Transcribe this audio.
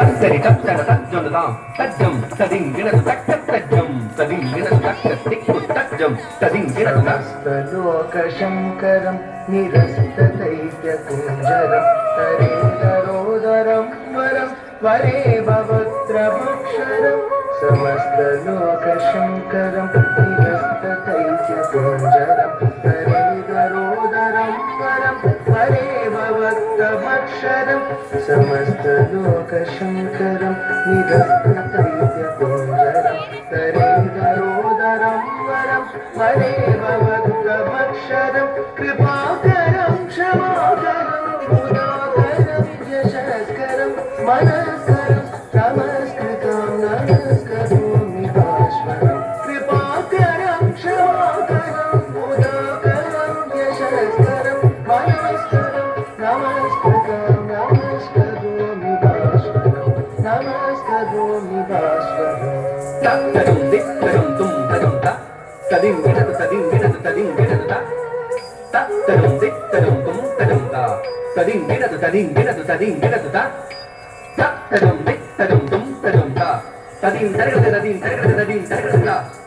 తత్తరి తత్తర తజ్జొనదాం తజ్జం తదింగినదు తక్క తజ్జం తదింగినదు తక్క తిక్కు తజ్జం తదింగినదు లోక శంకరం నిరస్తైత్య కుంజరం తరేదరోదరం వరం వరే భవత్రభక్షరం సమస్త లోక శంకరం నిరస్తైత్య కుంజరం తరేదరోదరం వరం వరే భవత్రభక్షరం సమస్త లోక శంకరం నిరస్తైత్య కుంజరం తరేదరోదరం వరం వరే భవత్రభక్షరం కృపాకరం క్షమాకరం ఉదాకరం యశస్కరం మనస్కరం నమస్కృతం నమస్కరోమి భాస్వరం కృపాకరం క్షమాకరం ఉదాకరం యశస్కరం మనస్కరం నమస్కృతం నమస్కరోమి భాస్వరం నమస్కరోమి భాస్వరం తత్తరం దిత్తరం తుం తరం త తదింగినదు తదింగినదు తదింగినదు త తత్తరం దిత్తరం తుం తరం త తదింగినదు తదింగినదు తదింగినదు త తత్తరం దిత్తరం తుం తరం త తదిం తరగద తదిం తరగద తదిం తరగద త